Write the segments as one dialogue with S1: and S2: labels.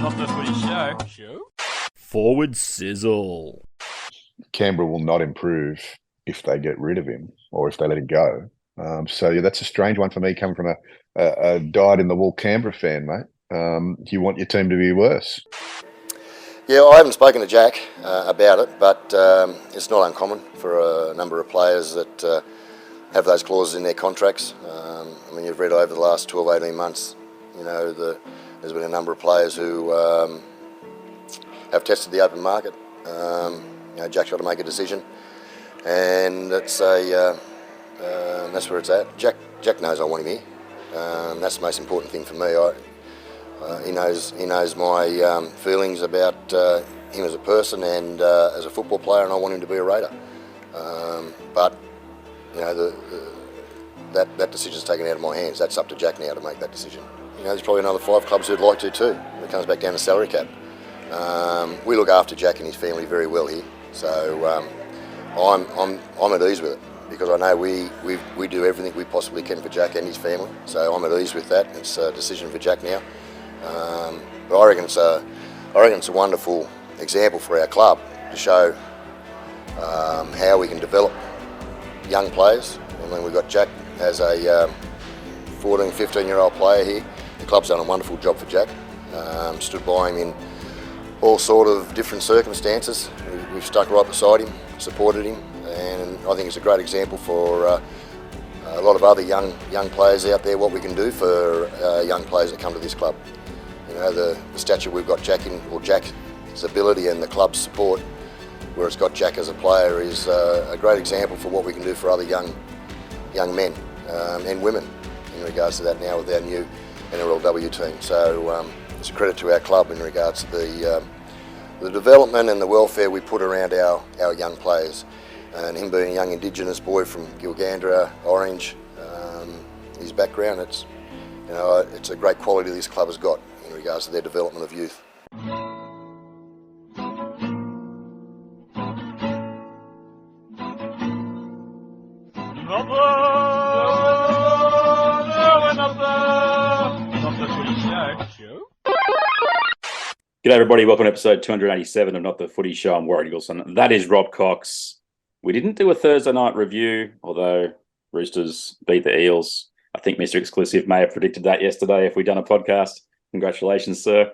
S1: Not the Footy Show.
S2: Forward sizzle.
S3: Canberra will not improve if they get rid of him or if they let him go. That's a strange one for me, coming from a dyed-in-the-wool Canberra fan, mate. Do you want your team to be worse?
S4: Yeah, I haven't spoken to Jack about it, but it's not uncommon for a number of players that have those clauses in their contracts. You've read over the last 12, 18 months, there's been a number of players who have tested the open market. Jack's got to make a decision, and that's where it's at. Jack knows I want him here. That's the most important thing for me. He knows my feelings about him as a person and as a football player, and I want him to be a Raider. That decision's taken out of my hands. That's up to Jack now to make that decision. There's probably another 5 clubs who'd like to too. When it comes back down to salary cap. We look after Jack and his family very well here, so I'm at ease with it, because I know we do everything we possibly can for Jack and his family. So I'm at ease with that. It's a decision for Jack now. But I reckon it's a wonderful example for our club to show how we can develop young players. We've got Jack as a 14, 15-year-old player here. The club's done a wonderful job for Jack. Stood by him in all sort of different circumstances. We've stuck right beside him, supported him, and I think it's a great example for a lot of other young players out there, what we can do for young players that come to this club. The stature we've got Jack in, or Jack's ability and the club's support, where it's got Jack as a player, is a great example for what we can do for other young men and women in regards to that now with our new NRLW team. So it's a credit to our club in regards to the development and the welfare we put around our young players. And him being a young Indigenous boy from Gilgandra, Orange, his background, it's a great quality this club has got in regards to their development of youth.
S2: G'day everybody, welcome to episode 287 of Not the Footy Show. I'm Warrick Nicolson. That is Rob Cox. We didn't do a Thursday night review, although Roosters beat the Eels. I think Mr. Exclusive may have predicted that yesterday if we'd done a podcast. Congratulations, sir.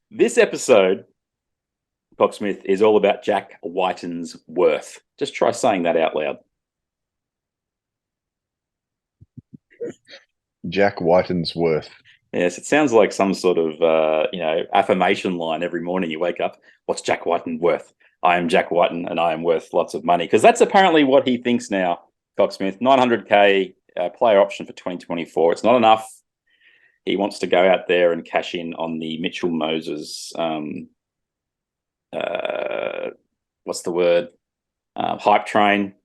S2: This episode, Coxsmith, is all about Jack Wighton's worth. Just try saying that out loud.
S3: Jack Wighton's worth.
S2: Yes, it sounds like some sort of, affirmation line every morning you wake up. What's Jack Wighton worth? I am Jack Wighton and I am worth lots of money. Because that's apparently what he thinks now, Coxsmith. $900K player option for 2024. It's not enough. He wants to go out there and cash in on the Mitchell Moses, hype train.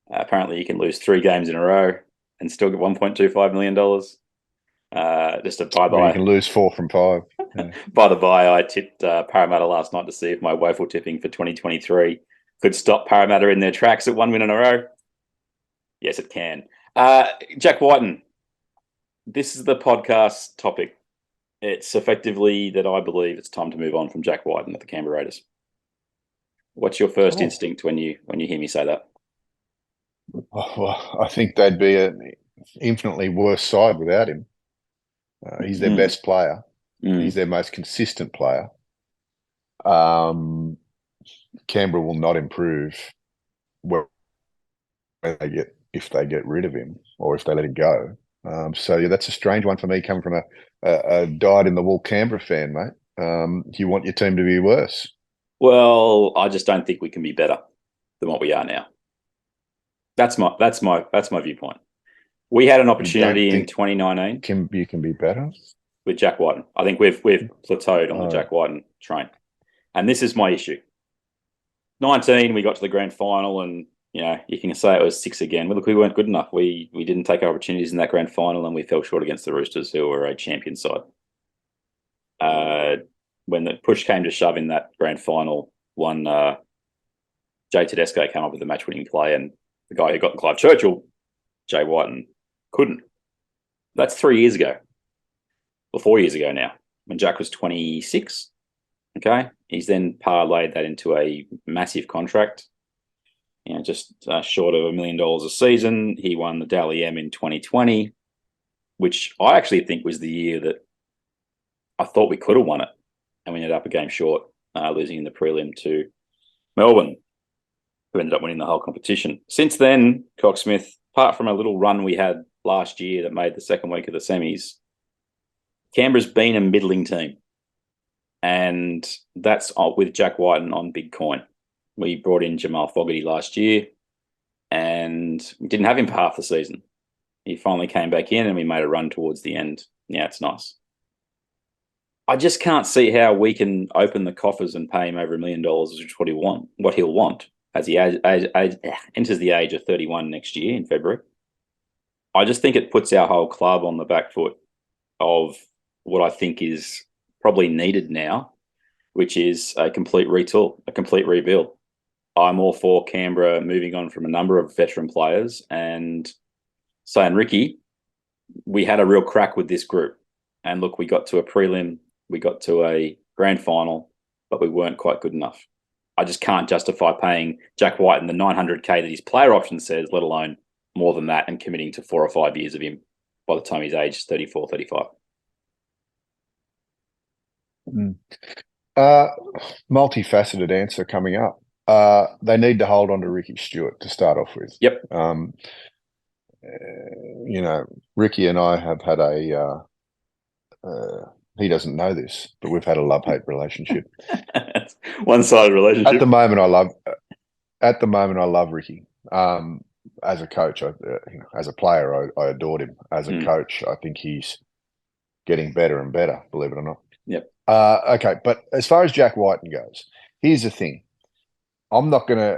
S2: Apparently you can lose 3 games in a row and still get $1.25 million. Just a bye-bye.
S3: You can lose 4 from 5. Yeah.
S2: By the by, I tipped Parramatta last night to see if my woeful tipping for 2023 could stop Parramatta in their tracks at 1 win in a row. Yes, it can. Jack Wighton, this is the podcast topic. It's effectively that I believe it's time to move on from Jack Wighton at the Canberra Raiders. What's your first instinct when you hear me say that?
S3: Well, I think they'd be an infinitely worse side without him. He's their best player. He's their most consistent player. Canberra will not improve if they get rid of him or if they let him go. That's a strange one for me, coming from a dyed-in-the-wool Canberra fan, mate. Do you want your team to be worse?
S2: Well, I just don't think we can be better than what we are now. That's my viewpoint. We had an opportunity in 2019.
S3: You can be better
S2: with Jack Wighton. I think we've plateaued on the Jack Wighton train, and this is my issue. 19, we got to the grand final, and you can say it was 6 again. But look, we weren't good enough. We didn't take our opportunities in that grand final, and we fell short against the Roosters, who were a champion side. When the push came to shove in that grand final, Jay Tedesco came up with the match-winning play, and the guy who got the Clive Churchill, Jay Wighton, couldn't. That's 3 years ago. Or 4 years ago now, when Jack was 26. Okay. He's then parlayed that into a massive contract. Just short of $1 million a season. He won the Dally M in 2020, which I actually think was the year that I thought we could have won it. And we ended up a game short, losing in the prelim to Melbourne, who ended up winning the whole competition. Since then, Coxsmith, apart from a little run we had last year that made the second week of the semis, Canberra's been a middling team. And that's with Jack Wighton on big coin. We brought in Jamal Fogarty last year and we didn't have him for half the season. He finally came back in and we made a run towards the end. Yeah, it's nice. I just can't see how we can open the coffers and pay him over $1 million, which is what he'll want as he enters the age of 31 next year in February. I just think it puts our whole club on the back foot of what I think is probably needed now, which is a complete retool, a complete rebuild. I'm all for Canberra moving on from a number of veteran players and saying, Ricky, we had a real crack with this group. And look, we got to a prelim, we got to a grand final, but we weren't quite good enough. I just can't justify paying Jack Wighton the $900K that his player option says, let alone more than that, and committing to 4 or 5 years of him by the time he's aged 34, 35.
S3: Multifaceted answer coming up. They need to hold on to Ricky Stewart to start off with.
S2: Yep.
S3: Ricky and I have had he doesn't know this, but we've had a love-hate relationship.
S2: One-sided relationship.
S3: At the moment, I love Ricky. As a coach, as a player, I adored him. As a coach, I think he's getting better and better, believe it or not.
S2: Yep.
S3: Okay, but as far as Jack Wighton goes, here's the thing. I'm not gonna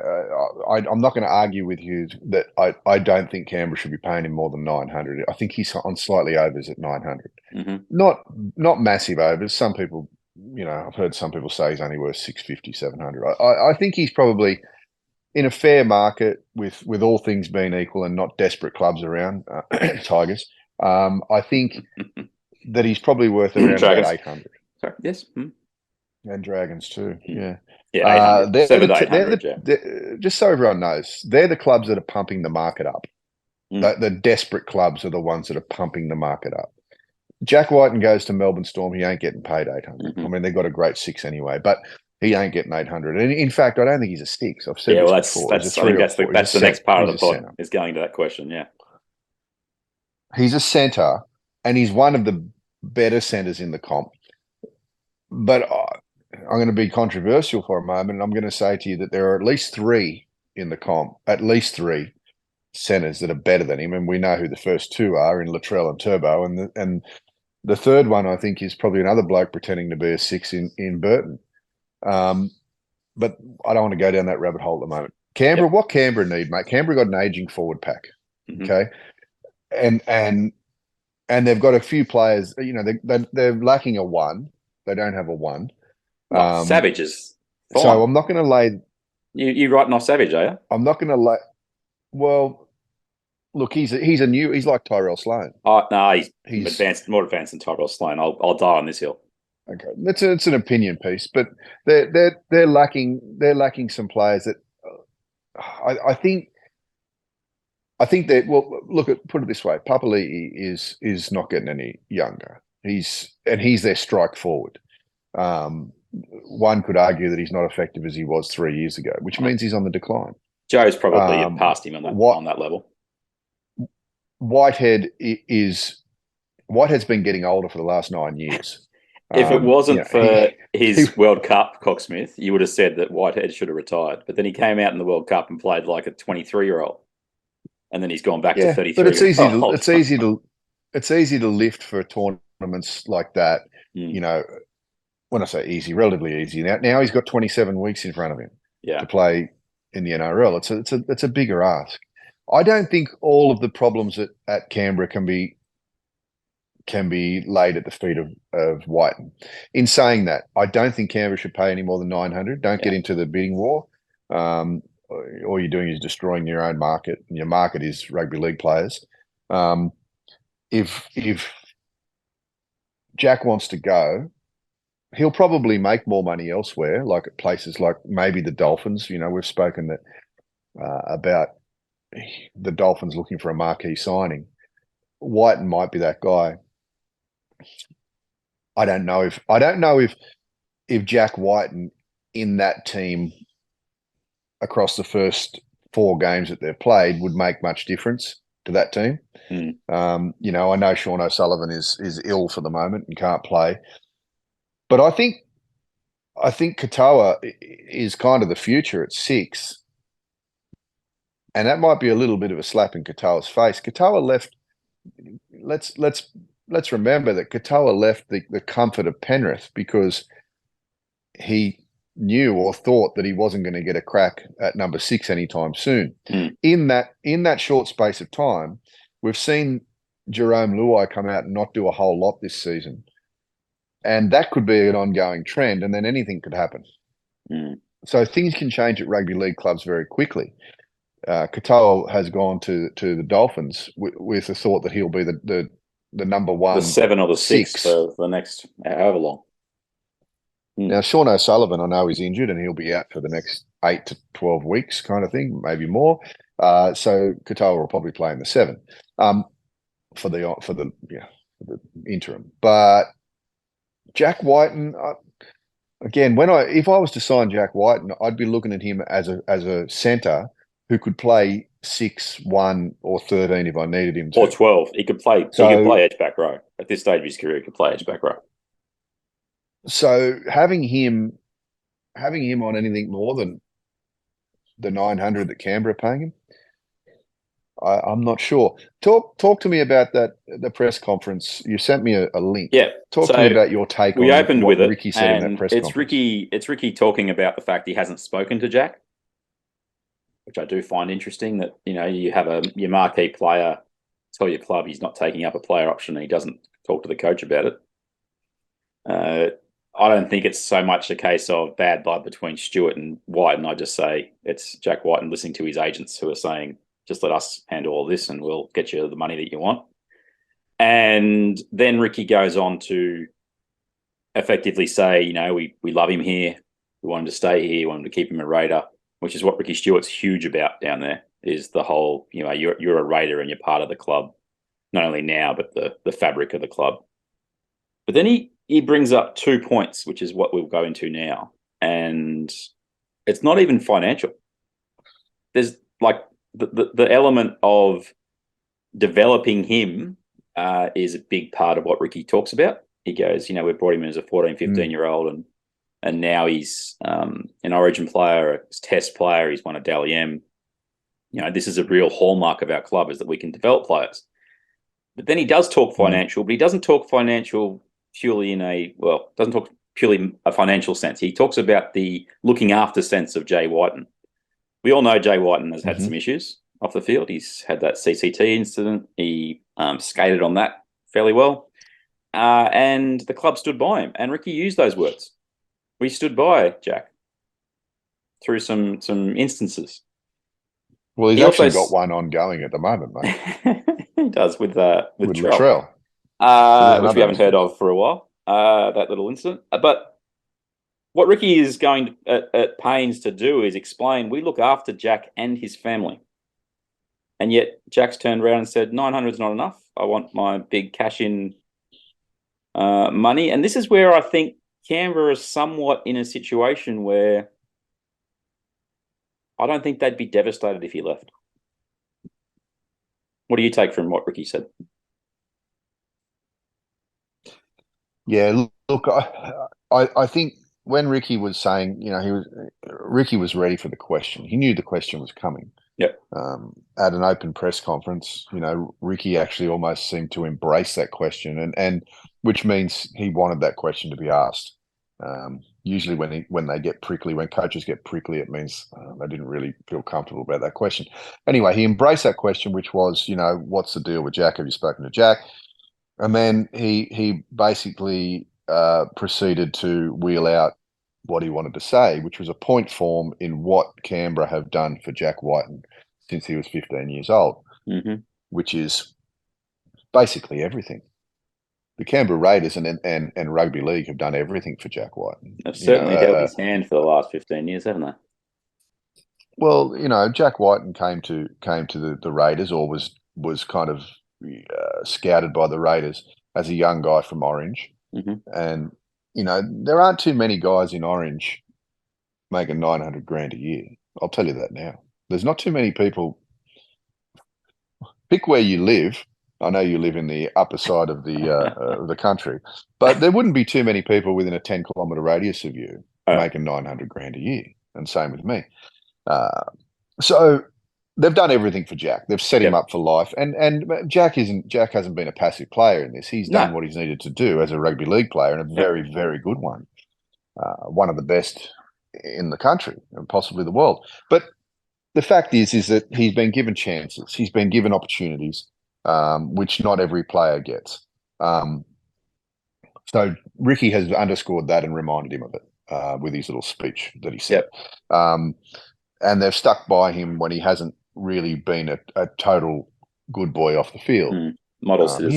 S3: argue with you that I don't think Canberra should be paying him more than 900. I think he's on slightly overs at 900.
S2: Mm-hmm.
S3: Not massive overs. Some people, I've heard some people say he's only worth 650, 700. I think he's probably in a fair market with all things being equal and not desperate clubs around Tigers. I think that he's probably worth around about 800.
S2: Sorry, yes.
S3: And Dragons too. Yeah.
S2: Yeah, 800.
S3: Just so everyone knows, they're the clubs that are pumping the market up. The desperate clubs are the ones that are pumping the market up. Jack Wighton goes to Melbourne Storm, he ain't getting paid 800. I mean, they've got a great 6 anyway, but he ain't getting 800. And in fact, I don't think he's a 6. I've said this before.
S2: I think that's the next part of the pod is going to that question. Yeah,
S3: he's a centre, and he's one of the better centres in the comp. But I'm going to be controversial for a moment, and I'm going to say to you that there are at least 3 in the comp, at least 3 centres that are better than him, and we know who the first 2 are in Latrell and Turbo, and the third one I think is probably another bloke pretending to be a 6 in Burton. But I don't want to go down that rabbit hole at the moment. Canberra, what Canberra need, mate? Canberra got an aging forward pack, okay, and they've got a few players. They're lacking a 1. They don't have a 1.
S2: Savage is fine.
S3: So I'm not going to lay.
S2: You writing off Savage, are you?
S3: I'm not going to lay. Well, look, he's like Tyrell Sloan.
S2: Oh no, he's more advanced than Tyrell Sloan. I'll die on this hill.
S3: Okay, it's an opinion piece, but they're lacking some players that I think that, well, put it this way, Papali'i is not getting any younger. He's their strike forward. One could argue that he's not effective as he was 3 years ago, which means he's on the decline.
S2: Joe's probably past him on that level.
S3: Whitehead's been getting older for the last 9 years.
S2: If it wasn't for his World Cup, Coxsmith, you would have said that Whitehead should have retired. But then he came out in the World Cup and played like a 23-year-old, and then he's gone back to 33.
S3: But it's easy to lift for tournaments like that. When I say easy, relatively easy. Now he's got 27 weeks in front of him to play in the NRL. It's a bigger ask. I don't think all of the problems at Canberra can be laid at the feet of Wighton. In saying that, I don't think Canberra should pay any more than 900. Don't get into the bidding war. All you're doing is destroying your own market, and your market is rugby league players. If Jack wants to go, he'll probably make more money elsewhere, like at places like maybe the Dolphins. We've spoken about the Dolphins looking for a marquee signing. Wighton might be that guy. I don't know if Jack Wighton in that team across the first 4 games that they've played would make much difference to that team. I know Sean O'Sullivan is ill for the moment and can't play, but I think Katoa is kind of the future at 6, and that might be a little bit of a slap in Katoa's face. Katoa left. Let's remember that Katoa left the comfort of Penrith because he knew or thought that he wasn't going to get a crack at number 6 anytime soon. In that short space of time, we've seen Jerome Luai come out and not do a whole lot this season. And that could be an ongoing trend, and then anything could happen. So things can change at rugby league clubs very quickly. Katoa has gone to the Dolphins with the thought that he'll be the number 1,
S2: the 7 or the 6 for the next however long.
S3: Now, Sean O'Sullivan, I know he's injured and he'll be out for the next 8 to 12 weeks kind of thing, maybe more. So Katoa will probably play in the 7 for the interim. But Jack Wighton, again, if I was to sign Jack Wighton, I'd be looking at him as a centre who could play 6, 1, or 13 if I needed him to.
S2: Or 12. He could play edge back row. At this stage of his career, he could play edge back row.
S3: So having him on anything more than the 900 that Canberra are paying him, I'm not sure. Talk to me about the press conference. You sent me a link.
S2: Yeah.
S3: Talk to me about your take
S2: we
S3: on
S2: opened
S3: what
S2: with
S3: Ricky
S2: it,
S3: said in that press
S2: it's
S3: conference.
S2: It's Ricky talking about the fact he hasn't spoken to Jack, which I do find interesting, that, you have your marquee player tell your club he's not taking up a player option and he doesn't talk to the coach about it. I don't think it's so much a case of bad blood between Stewart and Wighton. I just say it's Jack Wighton listening to his agents who are saying, just let us handle all this and we'll get you the money that you want. And then Ricky goes on to effectively say, we love him here. We want him to stay here. We want him to keep him a Raider, which is what Ricky Stewart's huge about down there, is the whole, you're a Raider and you're part of the club, not only now, but the fabric of the club. But then he brings up 2 points, which is what we'll go into now. And it's not even financial. There's like the element of developing him is a big part of what Ricky talks about. He goes, we brought him in as a 14, 15-year-old and now he's an Origin player, a Test player. He's won a Dally M. This is a real hallmark of our club, is that we can develop players. But then he does talk financial, but he doesn't talk financial purely doesn't talk purely a financial sense. He talks about the looking after sense of Jay Wighton. We all know Jay Wighton has had some issues off the field. He's had that CCT incident. He skated on that fairly well. And the club stood by him. And Ricky used those words. We stood by Jack through some instances.
S3: Well, he's actually got one ongoing at the moment, mate.
S2: He does with
S3: Latrell.
S2: Which we haven't heard of for a while, that little incident. But what Ricky is going at pains to do is explain, we look after Jack and his family. And yet Jack's turned around and said, 900 is not enough. I want my big cash-in money. And this is where I think Canberra is somewhat in a situation where I don't think they'd be devastated if he left. What do you take from what Ricky said?
S3: Yeah, look, I think when Ricky was saying, Ricky was ready for the question. He knew the question was coming.
S2: Yep.
S3: At an open press conference, Ricky actually almost seemed to embrace that question, and which means he wanted that question to be asked. Usually, when they get prickly, when coaches get prickly, it means they didn't really feel comfortable about that question. Anyway, he embraced that question, which was, what's the deal with Jack? Have you spoken to Jack? And then he basically proceeded to wheel out what he wanted to say, which was a point form in what Canberra have done for Jack Wighton since he was 15 years old, which is basically everything. the Canberra Raiders and rugby league have done everything for Jack Wighton.
S2: They've certainly held his hand for the last 15 years, haven't they?
S3: Well, Jack Wighton came to the Raiders, or was kind of scouted by the Raiders as a young guy from Orange, and there aren't too many guys in Orange making 900 grand a year. I'll tell you that now. There's not too many people. Pick where you live. I know you live in the upper side of the country, but there wouldn't be too many people within a 10-kilometre radius of you making 900 grand a year. And same with me. So they've done everything for Jack. They've set him up for life. And Jack hasn't been a passive player in this. He's done what he's needed to do as a rugby league player, and a very, very good one. One of the best in the country and possibly the world. But the fact is that he's been given chances. He's been given opportunities, which not every player gets. So Ricky has underscored that and reminded him of it with his little speech that he said. And they've stuck by him when he hasn't really been a total good boy off the field.
S2: Model citizen.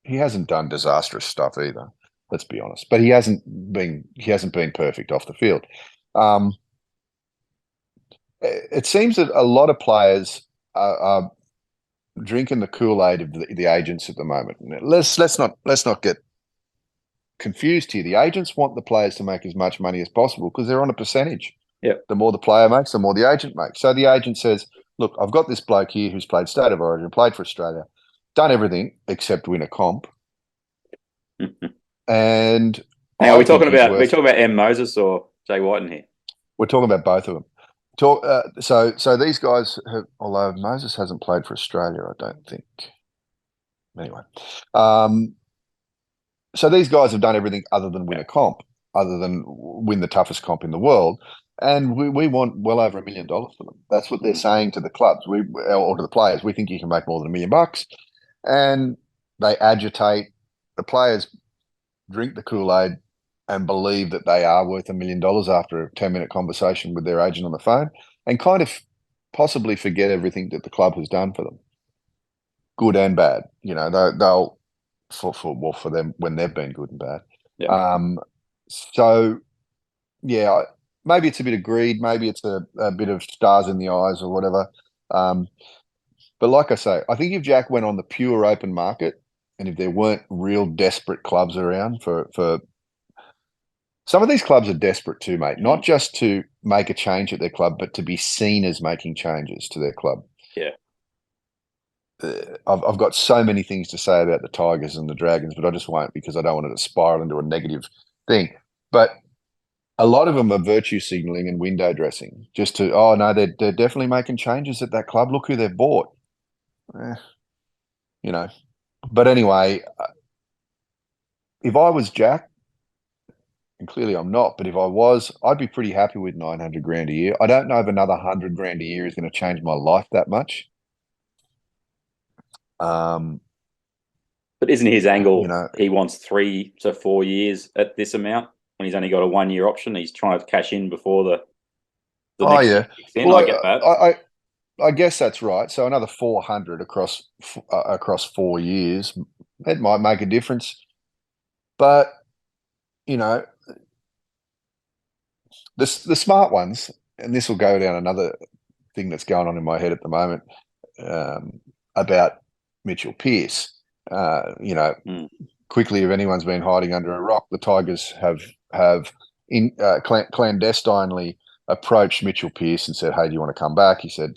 S3: He hasn't done disastrous stuff either. Let's be honest. But he hasn't been perfect off the field. It seems that a lot of players are drinking the Kool-Aid of the agents at the moment. Let's not get confused here. The agents want the players to make as much money as possible because they're on a percentage. The more the player makes, the more the agent makes. So the agent says, look, I've got this bloke here who's played State of Origin, played for Australia, done everything except win a comp. And
S2: now, are we talking about M. Moses or Jay Wighton here?
S3: We're talking about both of them. So these guys have, although Moses hasn't played for Australia, I don't think. Anyway, so these guys have done everything other than win a comp, other than win the toughest comp in the world, and we want well over $1 million for them. That's what they're saying to the clubs, or to the players. We think you can make more than $1 million, and they agitate. The players drink the Kool-Aid and believe that they are worth $1 million after a 10-minute conversation with their agent on the phone, and kind of possibly forget everything that the club has done for them, good and bad. They'll for them when they've been good and bad. So yeah, maybe it's a bit of greed, maybe it's a bit of stars in the eyes or whatever. But like I say, I think if Jack went on the pure open market, and if there weren't real desperate clubs around for some of these clubs are desperate too, mate, not just to make a change at their club, but to be seen as making changes to their club. I've got so many things to say about the Tigers and the Dragons, but I just won't, because I don't want it to spiral into a negative thing. But a lot of them are virtue signaling and window dressing, just to, oh no, they're definitely making changes at that club. Look who they've bought. But anyway, if I was Jack, and clearly I'm not, but if I was, I'd be pretty happy with 900 grand a year. I don't know if another 100 grand a year is going to change my life that much.
S2: But isn't his angle, he wants 3 to 4 years at this amount when he's only got a 1-year option? He's trying to cash in before the next year kicks in.
S3: Well,
S2: I get that.
S3: I guess that's right. So another 400 across 4 years, it might make a difference. But the smart ones, and this will go down another thing that's going on in my head at the moment about Mitchell Pearce. Quickly, if anyone's been hiding under a rock, the Tigers have clandestinely approached Mitchell Pearce and said, "Hey, do you want to come back?" He said,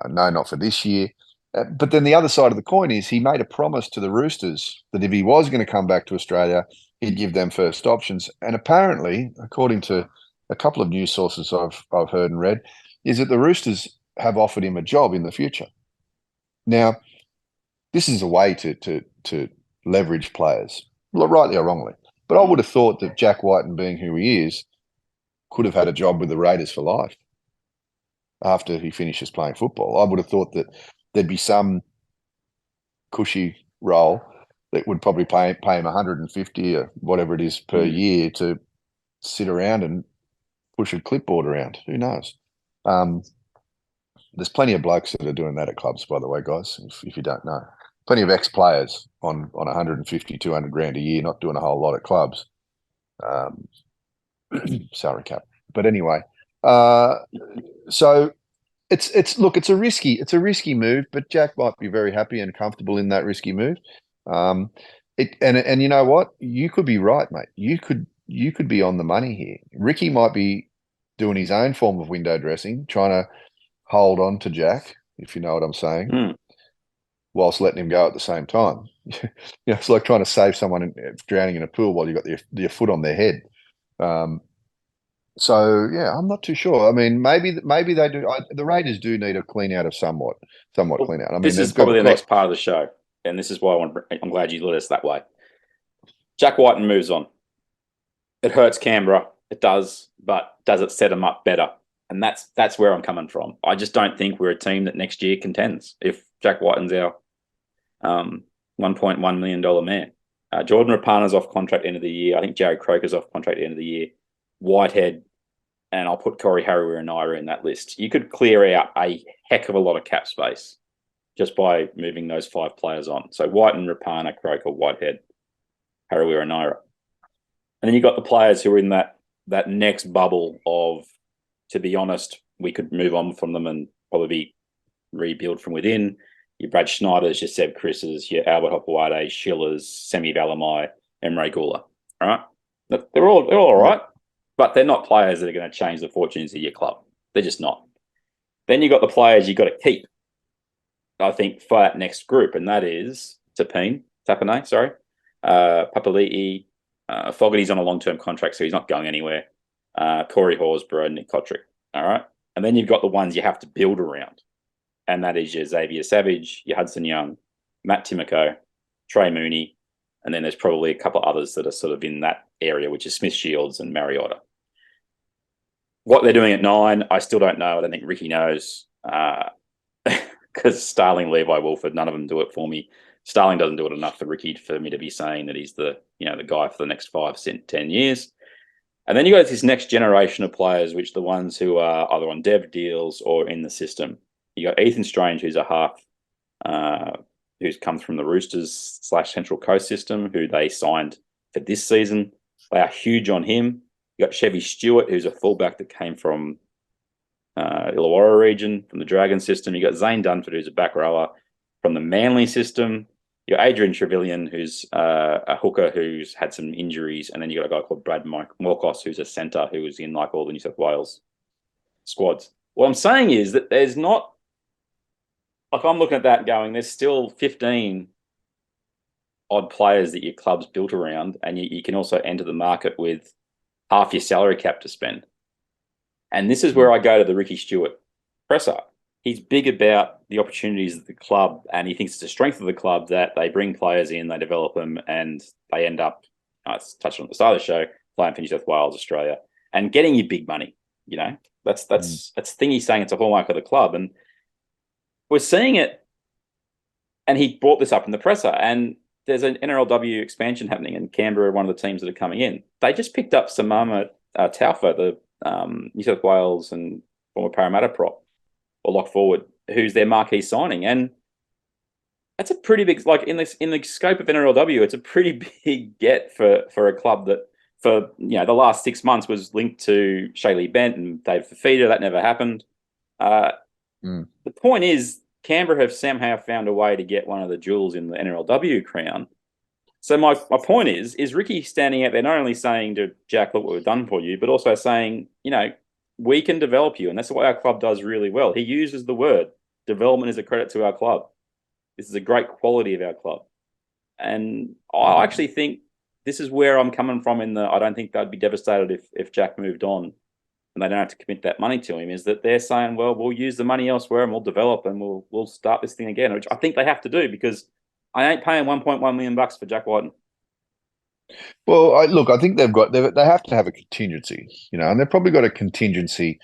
S3: "No, not for this year." But then the other side of the coin is he made a promise to the Roosters that if he was going to come back to Australia, he'd give them first options. And apparently, according to a couple of news sources I've heard and read, is that the Roosters have offered him a job in the future. Now, this is a way to leverage players, rightly or wrongly. But I would have thought that Jack Wighton, being who he is, could have had a job with the Raiders for life after he finishes playing football. I would have thought that there'd be some cushy role that would probably pay him 150 or whatever it is per year to sit around and push a clipboard around. Who knows? There's plenty of blokes that are doing that at clubs, by the way, guys, if you don't know. plenty of ex-players on 150, 200 grand a year, not doing a whole lot at clubs. Salary cap. But anyway, so it's a risky move, but Jack might be very happy and comfortable in that risky move. And you know what? You could be right, mate. You could be on the money here. Ricky might be doing his own form of window dressing, trying to hold on to Jack, if you know what I'm saying, whilst letting him go at the same time. It's like trying to save someone drowning in a pool while you've got your foot on their head. So yeah, I'm not too sure. I mean, maybe they do. The Raiders do need a clean out of somewhat clean out. I mean,
S2: this is probably the next part of the show, and this is why I'm glad you led us that way. Jack Wighton moves on. It hurts Canberra. It does, but does it set them up better? And that's where I'm coming from. I just don't think we're a team that next year contends if Jack Wighton's our $1.1 million man. Jordan Rapana's off contract end of the year. I think Jared Croker's off contract end of the year. Whitehead, and I'll put Corey Harawira and Naira in that list. You could clear out a heck of a lot of cap space just by moving those 5 players on. So Wighton, Rapana, Croker, Whitehead, Harawira and Naira. And then you got the players who are in that next bubble of, to be honest, we could move on from them and probably rebuild from within. Your Brad Schneiders, your Seb Chris's, your Albert Hopewade, Schillers, Semi Valamai, Emre Gula. All right? They're all right, but they're not players that are going to change the fortunes of your club. They're just not. Then you got the players you got to keep, I think, for that next group, and that is Tapine, Papali'i, Fogarty's on a long-term contract, so he's not going anywhere. Corey Horsburgh, Nick Kotrick. All right. And then you've got the ones you have to build around. And that is your Xavier Savage, your Hudson Young, Matt Timoko, Trey Mooney. And then there's probably a couple of others that are sort of in that area, which is Smith Shields and Mariota. What they're doing at 9, I still don't know. I don't think Ricky knows. Because Starling, Levi, Wolford, none of them do it for me. Starling doesn't do it enough for Ricky for me to be saying that he's the guy for the next 5, 10 years. And then you got this next generation of players, which are the ones who are either on dev deals or in the system. You got Ethan Strange, who's a half, who's come from the Roosters / Central Coast system, who they signed for this season. They are huge on him. You got Chevy Stewart, who's a fullback that came from Illawarra region, from the Dragon system. You got Zane Dunford, who's a back rower from the Manly system. You got Adrian Trevelyan, who's a hooker who's had some injuries. And then you got a guy called Brad Morkos, who's a centre who was in like all the New South Wales squads. What I'm saying is that there's not, like I'm looking at that going, there's still 15 odd players that your club's built around, and you can also enter the market with half your salary cap to spend. And this is where I go to the Ricky Stewart presser. He's big about the opportunities of the club, and he thinks it's a strength of the club that they bring players in, they develop them, and they end up, I touched on at the start of the show, playing for New South Wales, Australia, and getting you big money. That's the thing he's saying. It's a hallmark of the club, and we're seeing it. And he brought this up in the presser, and there's an NRLW expansion happening, and Canberra are one of the teams that are coming in. They just picked up Samama Taufa, the New South Wales and former Parramatta prop, or lock forward, who's their marquee signing. And that's a pretty big, like in the scope of NRLW, it's a pretty big get for a club that for the last 6 months was linked to Shaylee Bent and Dave Fafita. That never happened. The point is, Canberra have somehow found a way to get one of the jewels in the NRLW crown. So my point is Ricky standing out there not only saying to Jack, look what we've done for you, but also saying, we can develop you. And that's what our club does really well. He uses the word development is a credit to our club. This is a great quality of our club. And I actually think this is where I'm coming from I don't think they'd be devastated if Jack moved on and they don't have to commit that money to him, is that they're saying, well, we'll use the money elsewhere and we'll develop and we'll start this thing again, which I think they have to do, because I ain't paying $1.1 million for Jack Wighton.
S3: Well, I think they have to have a contingency, and they've probably got a contingency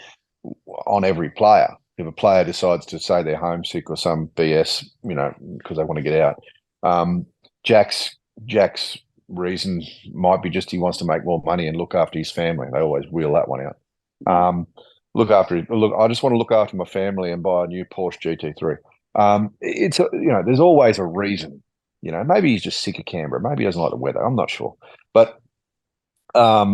S3: on every player. If a player decides to say they're homesick or some BS, because they want to get out, Jack's reason might be just he wants to make more money and look after his family. They always wheel that one out. I just want to look after my family and buy a new Porsche GT3. There's always a reason. Maybe he's just sick of Canberra. Maybe he doesn't like the weather. I'm not sure, but I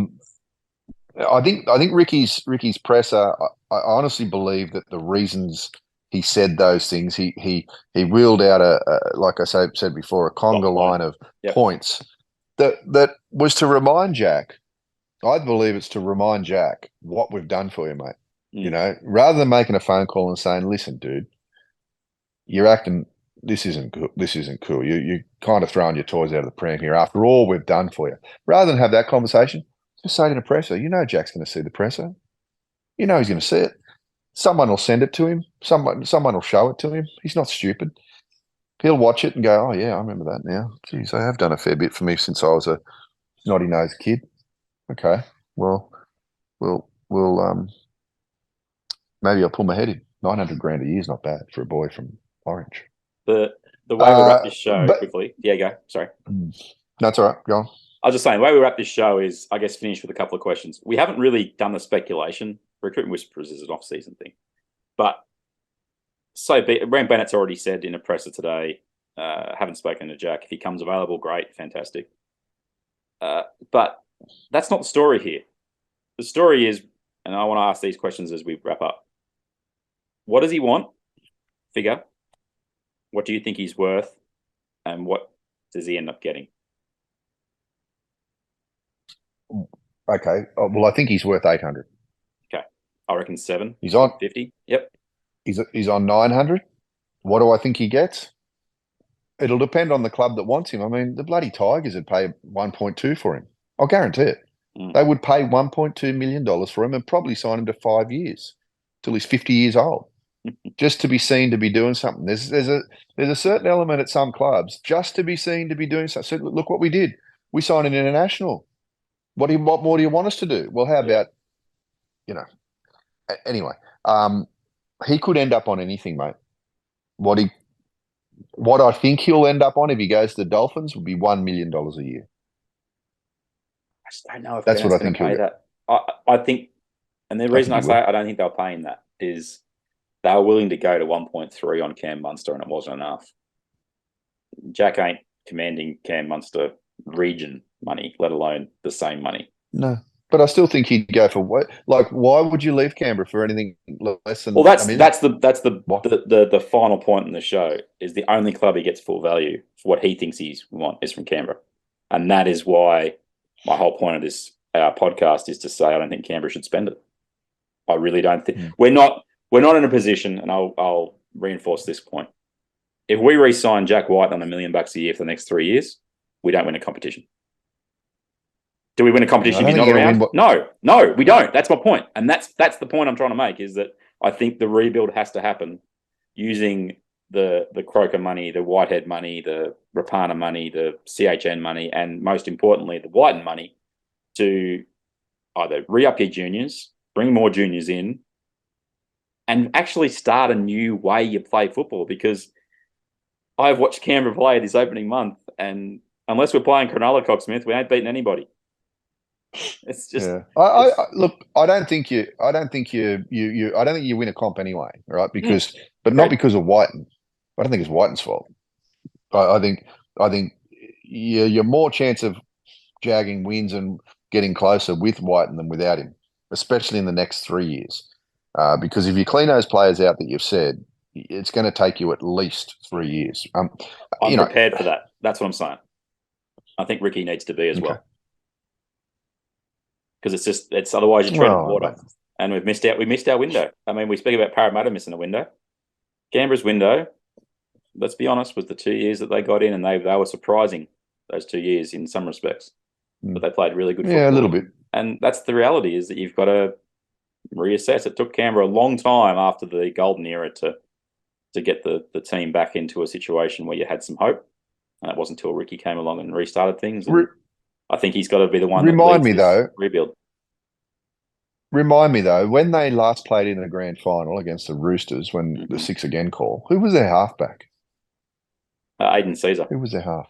S3: think Ricky's presser. I honestly believe that the reasons he said those things, he wheeled out like I said before, a conga line of points that was to remind Jack. I believe it's to remind Jack what we've done for you, mate. Rather than making a phone call and saying, "Listen, dude, you're acting. This isn't good. This isn't cool. You're kind of throwing your toys out of the pram here. After all we've done for you." Rather than have that conversation, just say to the presser, Jack's going to see the presser. He's going to see it. Someone will send it to him. Someone will show it to him. He's not stupid. He'll watch it and go, "Oh yeah, I remember that now. Geez, they have done a fair bit for me since I was a snotty-nosed kid." Okay, well, we'll maybe I'll pull my head in. 900 grand a year is not bad for a boy from Orange.
S2: The way we wrap this show quickly. Yeah, go. Sorry.
S3: That's all right. Go on.
S2: I was just saying, the way we wrap this show is, I guess, finish with a couple of questions. We haven't really done the speculation. Recruitment Whisperers is an off-season thing. But Brent Bennett's already said in a presser today, haven't spoken to Jack. If he comes available, great, fantastic. But that's not the story here. The story is, and I want to ask these questions as we wrap up. What does he want? Figure. What do you think he's worth? And what does he end up getting?
S3: Okay. Well, I think he's worth 800.
S2: Okay. I reckon 7.
S3: He's on
S2: 50. Yep.
S3: He's on 900. What do I think he gets? It'll depend on the club that wants him. I mean, the bloody Tigers would pay 1.2 for him. I'll guarantee it. They would pay $1.2 million for him and probably sign him to 5 years till he's 50 years old, just to be seen to be doing something. There's a certain element at some clubs just to be seen to be doing something. So look what we did. We signed an international. What more do you want us to do? Well, how about, anyway, he could end up on anything, mate. What I think he'll end up on if he goes to the Dolphins would be $1 million a year.
S2: I just don't know if
S3: that's what I think he'll
S2: pay that. I think, and the reason I say I don't think they'll pay him that is they were willing to go to 1.3 on Cam Munster, and it wasn't enough. Jack ain't commanding Cam Munster region money, let alone the same money.
S3: No, but I still think he'd go for what? Like, why would you leave Canberra for anything less than?
S2: Well, that's the final point in the show. Is the only club he gets full value for what he thinks he's want is from Canberra, and that is why my whole point of this podcast is to say I don't think Canberra should spend it. I really don't think we're not in a position, and I'll reinforce this point. If we re-sign Jack White on $1 million a year for the next 3 years, we don't win a competition. Do we win a competition if he's not around? No, we don't. That's my point. And that's the point I'm trying to make, is that I think the rebuild has to happen using the Croker money, the Whitehead money, the Rapana money, the CHN money, and most importantly, the Wighton money to either re-up your juniors, bring more juniors in, and actually start a new way you play football. Because I've watched Canberra play this opening month, and unless we're playing Cronulla, Coxsmith, we ain't beating anybody. It's just.
S3: Yeah. I don't think you win a comp anyway, right? Because, but not because of Wighton. I don't think it's Whiten's fault. I think you're more chance of jagging wins and getting closer with Wighton than without him, especially in the next 3 years. Because if you clean those players out that you've said, it's going to take you at least 3 years.
S2: I'm prepared for that. That's what I'm saying. I think Ricky needs to be as well. Because it's otherwise you're treading water. And we missed our window. I mean, we speak about Parramatta missing a window. Canberra's window, let's be honest, was the 2 years that they got in, and they were surprising those 2 years in some respects. But they played really good football.
S3: Yeah, a little bit.
S2: And that's the reality, is that you've got to reassess. It took Canberra a long time after the golden era to get the team back into a situation where you had some hope. And it wasn't until Ricky came along and restarted things. And I think he's got to be the one
S3: that leads this
S2: rebuild.
S3: Remind me, though, when they last played in the grand final against the Roosters, when the 6 again call, who was their halfback?
S2: Aiden Caesar.
S3: Who was their half?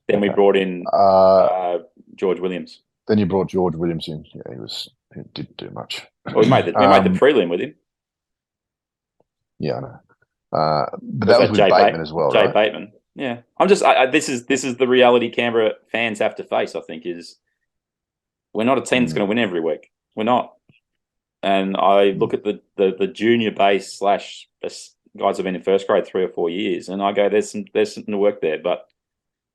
S2: Then we brought in George Williams.
S3: Then you brought George Williams in. Yeah, he didn't do much.
S2: Well, we made the prelim with him.
S3: Yeah, I know. But that was with Bateman as well,
S2: Jay
S3: right?
S2: Bateman. Yeah. This is the reality Canberra fans have to face, I think, is we're not a team that's going to win every week. We're not. And I look at the junior base / guys have been in first grade 3 or 4 years, and I go, there's something to work there. But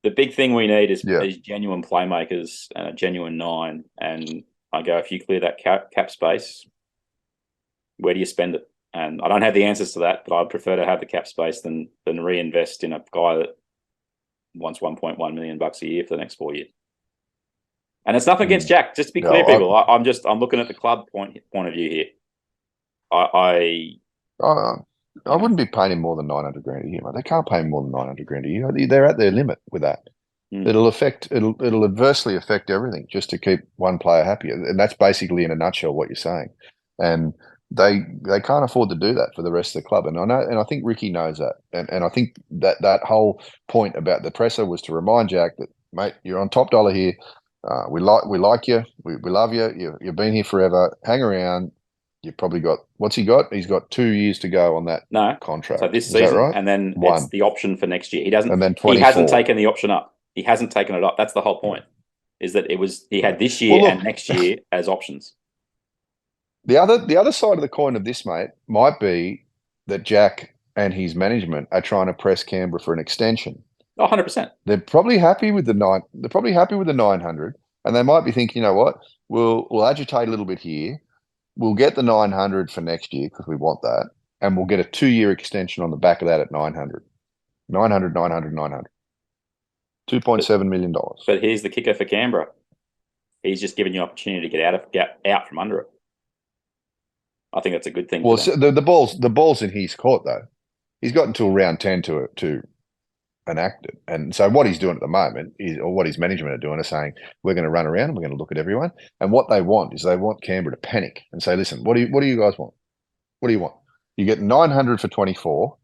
S2: the big thing we need is genuine playmakers and a genuine 9. And I go, if you clear that cap space, where do you spend it? And I don't have the answers to that, but I'd prefer to have the cap space than reinvest in a guy that wants $1.1 million a year for the next 4 years. And it's nothing against Jack. Just to be clear, people, I'm looking at the club point of view here. I
S3: wouldn't be paying him more than $900,000 a year, mate. They can't pay him more than $900,000 a year. They're at their limit with that. It'll adversely affect everything just to keep one player happy, and that's basically in a nutshell what you're saying. And they can't afford to do that for the rest of the club. And I know, and I think Ricky knows that. And I think that whole point about the presser was to remind Jack that, mate, you're on top dollar here. We like you. We love you. You've been here forever. Hang around. You've probably got, what's he got? He's got 2 years to go on that contract.
S2: So this season,
S3: right?
S2: and then it's the option for next year. He hasn't taken the option up. He hasn't taken it up. That's the whole point. Is that he had this year and next year as options.
S3: The other side of the coin of this, mate, might be that Jack and his management are trying to press Canberra for an extension.
S2: 100%.
S3: They're probably happy with the 900, and they might be thinking, you know what, we'll agitate a little bit here. We'll get the 900 for next year because we want that, and we'll get a 2-year extension on the back of that at 900. $2.7 million.
S2: But here's the kicker for Canberra. He's just given you an opportunity to get out from under it. I think that's a good thing.
S3: Well, so the ball's in his court though. He's got until round 10 to enact it. And so what he's doing at the moment or what his management are doing is saying, we're going to run around and we're going to look at everyone. And what they want is they want Canberra to panic and say, listen, what do you guys want? What do you want? You get 900 for 24.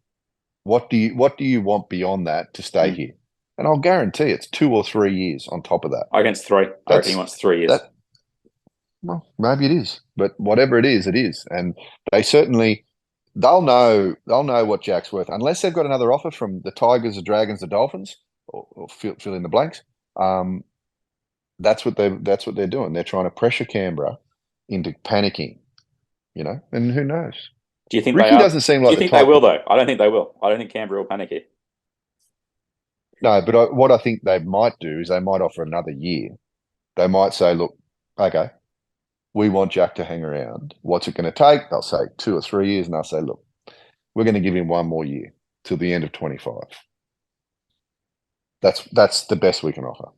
S3: What do you want beyond that to stay here? And I'll guarantee it's 2 or 3 years on top of that.
S2: Against 3. I reckon he wants 3 years.
S3: Well, maybe it is, but whatever it is, it is. And they'll know what Jack's worth, unless they've got another offer from the Tigers, the Dragons, the Dolphins, or fill in the blanks. That's what they're doing. They're trying to pressure Canberra into panicking, and who knows?
S2: Do you think
S3: Ricky doesn't seem like?
S2: Do you think they will though? I don't think they will. I don't think Canberra will panic here.
S3: No, but what I think they might do is they might offer another year. They might say, look, okay, we want Jack to hang around. What's it going to take? They'll say 2 or 3 years, and they'll say, look, we're going to give him 1 more year till the end of 25. That's the best we can offer.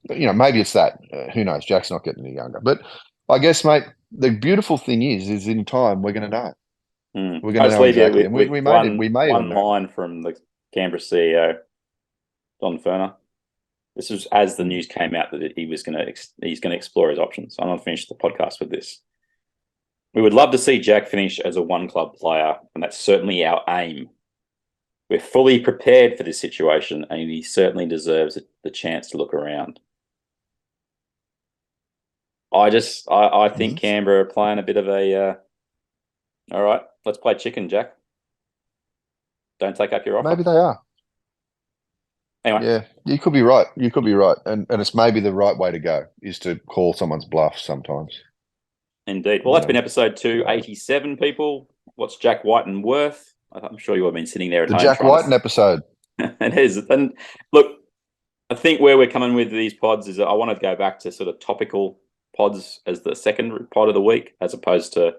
S3: But, maybe it's that. Who knows? Jack's not getting any younger. But I guess, mate, the beautiful thing is in time we're going to know. We're going to know exactly. And we made
S2: one line from the Canberra CEO, Don Ferner. This was as the news came out that he's going to explore his options. I'm going to finish the podcast with this. We would love to see Jack finish as a one-club player, and that's certainly our aim. We're fully prepared for this situation, and he certainly deserves the chance to look around. I think Canberra are playing a bit of a, all right, let's play chicken, Jack. Don't take up your offer.
S3: Maybe they are.
S2: Anyway.
S3: Yeah, you could be right. And it's maybe the right way to go is to call someone's bluff sometimes.
S2: Indeed. Well, that's been episode 287, people. What's Jack Wighton worth? I'm sure you have been sitting there at home.
S3: The Jack Wighton episode.
S2: It is. And look, I think where we're coming with these pods is I want to go back to sort of topical pods as the second pod of the week, as opposed to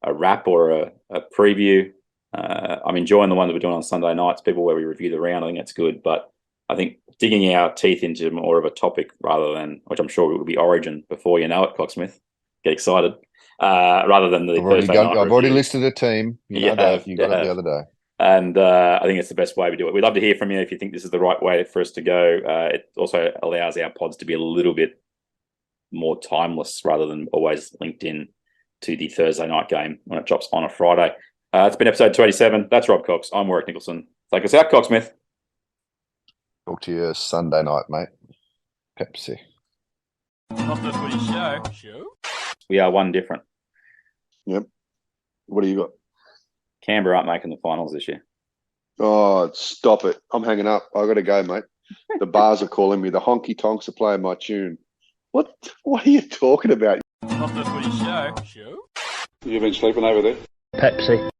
S2: a wrap or a preview. I'm enjoying the one that we're doing on Sunday nights, people where we review the round. I think it's good, but I think digging our teeth into more of a topic rather than, which I'm sure it will be Origin before you know it, Coxsmith. Get excited. Rather than the Thursday night
S3: I've already listed a team. You got it the other day.
S2: And I think it's the best way we do it. We'd love to hear from you if you think this is the right way for us to go. It also allows our pods to be a little bit more timeless rather than always linked in to the Thursday night game when it drops on a Friday. It's been episode 287. That's Robb Cox. I'm Warrick Nicolson. Take us out, Coxsmith.
S3: Talk to you Sunday night, mate. Pepsi.
S2: Not the Footy show. We are one different.
S3: Yep. What do you got?
S2: Canberra aren't making the finals this year.
S1: Oh, stop it. I'm hanging up. I got to go, mate. The bars are calling me. The honky tonks are playing my tune. What are you talking about?
S2: Not the Footy Show.
S1: You been sleeping over there?
S5: Pepsi.